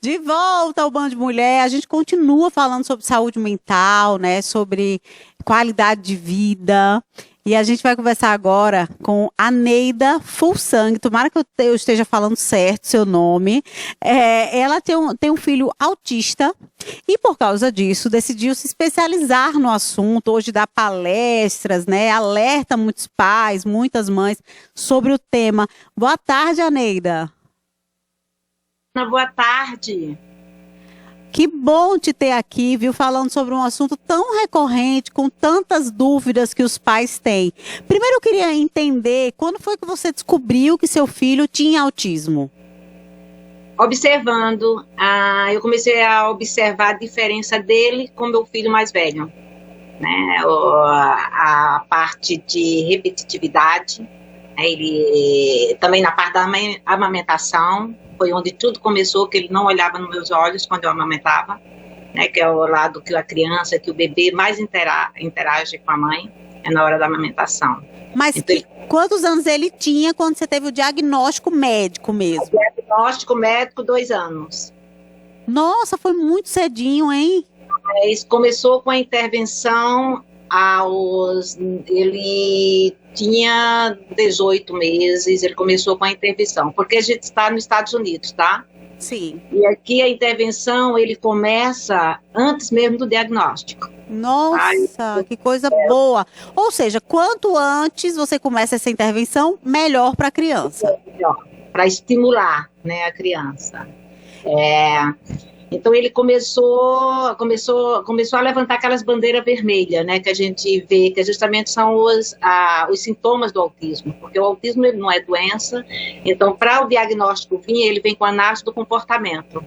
De volta ao Band Mulher, a gente continua falando sobre saúde mental, né? Sobre qualidade de vida. E a gente vai conversar agora com a Neida Fulsang. Tomara que eu esteja falando certo seu nome. Ela tem um filho autista e, por causa disso, decidiu se especializar no assunto. Hoje dá palestras, né? Alerta muitos pais, muitas mães sobre o tema. Boa tarde, Aneida. Boa tarde. Que bom te ter aqui, viu, falando sobre um assunto tão recorrente, com tantas dúvidas que os pais têm. Primeiro eu queria entender, quando foi que você descobriu que seu filho tinha autismo? Observando, eu comecei a observar a diferença dele com meu filho mais velho, né? A parte de repetitividade, ele também na parte da amamentação, foi onde tudo começou, que ele não olhava nos meus olhos quando eu amamentava, né, que é o lado que a criança, que o bebê mais interage com a mãe, é na hora da amamentação. Mas então, quantos anos ele tinha quando você teve o diagnóstico médico mesmo? O diagnóstico médico, 2 anos. Nossa, foi muito cedinho, hein? Isso começou com a intervenção ele tinha 18 meses, ele começou com a intervenção, porque a gente está nos Estados Unidos, tá? Sim. E aqui a intervenção, ele começa antes mesmo do diagnóstico. Nossa, que coisa boa. Ou seja, quanto antes você começa essa intervenção, melhor para a criança. Para estimular, né, a criança. Então ele começou a levantar aquelas bandeiras vermelhas, né, que a gente vê, que justamente são os sintomas do autismo, porque o autismo ele não é doença, então para o diagnóstico vir, ele vem com análise do comportamento.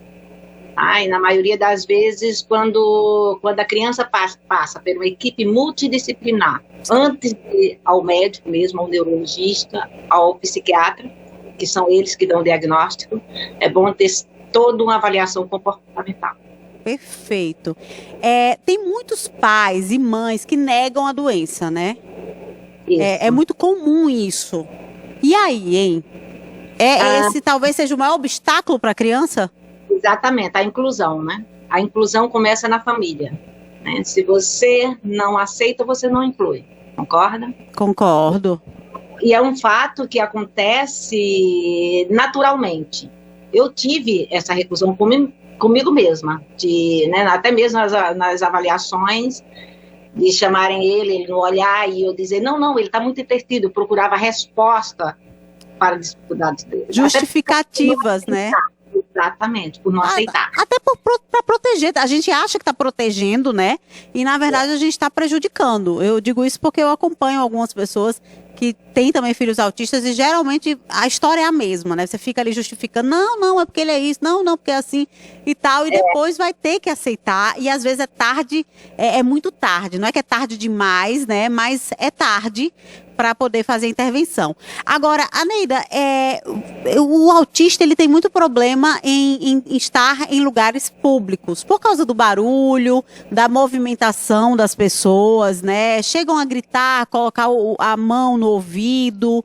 E na maioria das vezes, quando a criança passa por uma equipe multidisciplinar, antes de ir ao médico mesmo, ao neurologista, ao psiquiatra, que são eles que dão o diagnóstico, é bom ter toda uma avaliação comportamental. Perfeito. Tem muitos pais e mães que negam a doença, né? É muito comum isso. E aí, hein? Esse talvez seja o maior obstáculo para a criança? Exatamente, a inclusão, né? A inclusão começa na família, né? Se você não aceita, você não inclui. Concorda? Concordo. E é um fato que acontece naturalmente. Eu tive essa reclusão comigo mesma, né, até mesmo nas avaliações, de chamarem ele não olhar e eu dizer, não, ele está muito entretido, eu procurava resposta para as dificuldades dele. Justificativas, né? Exatamente, por não aceitar. Até para proteger, a gente acha que está protegendo, né? E na verdade a gente está prejudicando. Eu digo isso porque eu acompanho algumas pessoas que têm também filhos autistas e geralmente a história é a mesma, né? Você fica ali justificando, não, é porque ele é isso, não, porque é assim e tal, e depois vai ter que aceitar, e às vezes é tarde, é muito tarde, não é que é tarde demais, né? Mas é tarde para poder fazer a intervenção. Agora, Aneida, o autista ele tem muito problema em estar em lugares públicos, por causa do barulho, da movimentação das pessoas, né? Chegam a gritar, colocar a mão no ouvido.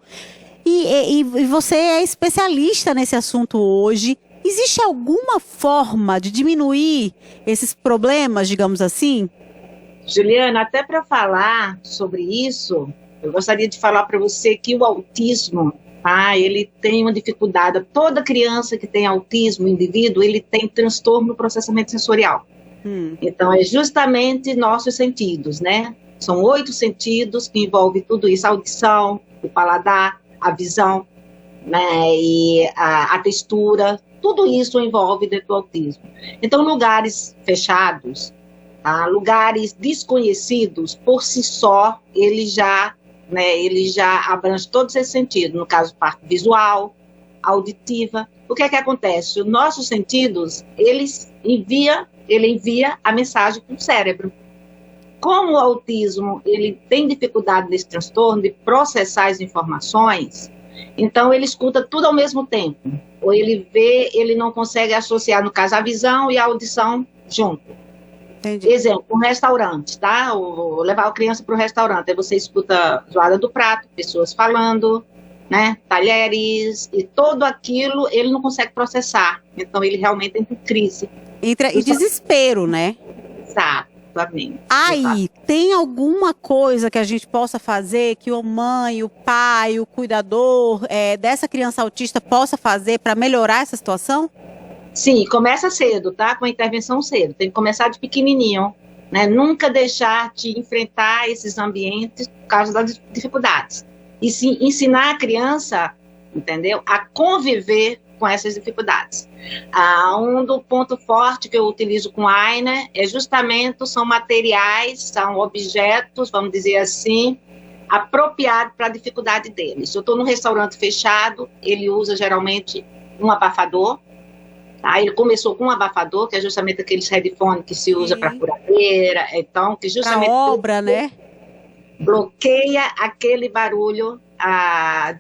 E você é especialista nesse assunto hoje. Existe alguma forma de diminuir esses problemas, digamos assim? Juliana, até para falar sobre isso, eu gostaria de falar para você que o autismo, ele tem uma dificuldade. Toda criança que tem autismo, indivíduo, ele tem transtorno no processamento sensorial. Então, é justamente nossos sentidos, né? São 8 sentidos que envolvem tudo isso, a audição, o paladar, a visão, né? E a textura, tudo isso envolve dentro do autismo. Então, lugares fechados, lugares desconhecidos, por si só, ele já abrange todos esses sentidos, no caso, parte visual, auditiva. O que é que acontece? Os nossos sentidos, ele envia a mensagem para o cérebro. Como o autismo ele tem dificuldade nesse transtorno de processar as informações, então ele escuta tudo ao mesmo tempo. Ou ele vê, ele não consegue associar, no caso, a visão e a audição junto. Entendi. Exemplo, um restaurante, tá? Ou levar a criança para o restaurante, aí você escuta a zoada do prato, pessoas falando, né, talheres e tudo aquilo, ele não consegue processar. Então, ele realmente entra em crise. Entra em desespero, né? Exatamente. Aí, tem alguma coisa que a gente possa fazer, que a mãe, o pai, o cuidador dessa criança autista possa fazer para melhorar essa situação? Sim, começa cedo, tá? Com a intervenção cedo. Tem que começar de pequenininho, né? Nunca deixar de enfrentar esses ambientes por causa das dificuldades. E sim, ensinar a criança, entendeu? A conviver com essas dificuldades. Um do ponto forte que eu utilizo com a Aina justamente são materiais, são objetos, vamos dizer assim, apropriados para a dificuldade dele. Se eu estou num restaurante fechado, ele usa geralmente um abafador. Tá? Ele começou com um abafador, que é justamente aqueles headphones que se usa para furadeira, então, que justamente pra obra, né? Bloqueia aquele barulho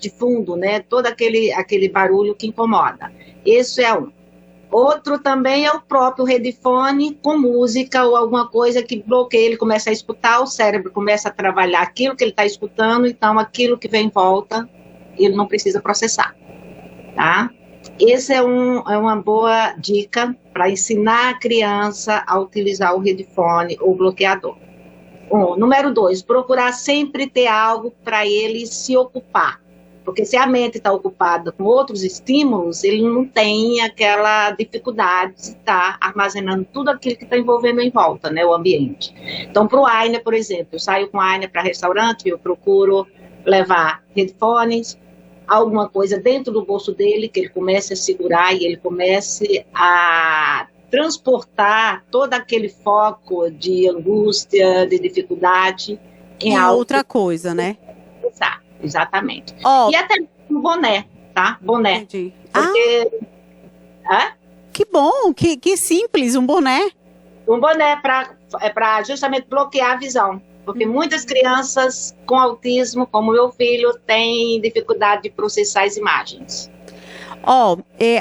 de fundo, né? Todo aquele barulho que incomoda. Isso é um. Outro também é o próprio headphone com música ou alguma coisa que bloqueia, ele começa a escutar, o cérebro começa a trabalhar aquilo que ele está escutando, então aquilo que vem em volta, ele não precisa processar, tá? Essa é uma boa dica para ensinar a criança a utilizar o headphone ou bloqueador. Número 2, procurar sempre ter algo para ele se ocupar. Porque se a mente está ocupada com outros estímulos, ele não tem aquela dificuldade de estar armazenando tudo aquilo que está envolvendo em volta, né, o ambiente. Então, para o Aina, por exemplo, eu saio com a Aina para restaurante, eu procuro levar headphones, alguma coisa dentro do bolso dele, que ele comece a segurar e ele comece a transportar todo aquele foco de angústia, de difificute em algo. Outra coisa, né? Exatamente. Oh. E até um boné, tá? Boné. Entendi. Porque... Que bom, que simples, um boné. Um boné para justamente bloquear a visão. Porque muitas crianças com autismo, como meu filho, têm dificuldade de processar as imagens.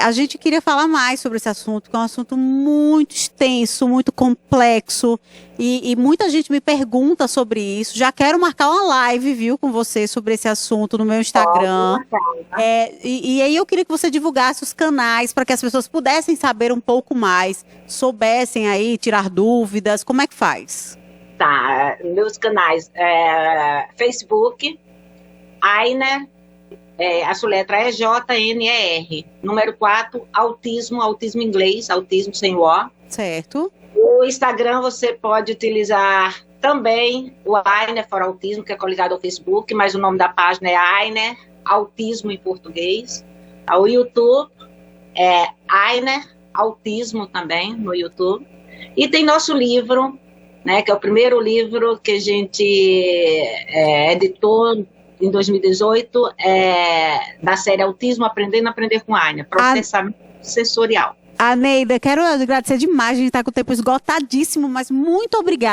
A gente queria falar mais sobre esse assunto, que é um assunto muito extenso, muito complexo, e muita gente me pergunta sobre isso. Já quero marcar uma live, viu, com você sobre esse assunto no meu Instagram. E aí eu queria que você divulgasse os canais para que as pessoas pudessem saber um pouco mais, soubessem aí, tirar dúvidas. Como é que faz? Tá, meus canais, Facebook, Aina, a sua letra é JNER. Número 4, autismo inglês, autismo sem O. Certo. O Instagram você pode utilizar também o Aina for Autismo, que é coligado ao Facebook, mas o nome da página é Aina Autismo em português. O YouTube é Aina Autismo também, no YouTube. E tem nosso livro, né, que é o primeiro livro que a gente editou em 2018, da série Autismo Aprendendo a Aprender com Aina, processamento sensorial. Neida, quero agradecer demais, a gente está com o tempo esgotadíssimo, mas muito obrigada.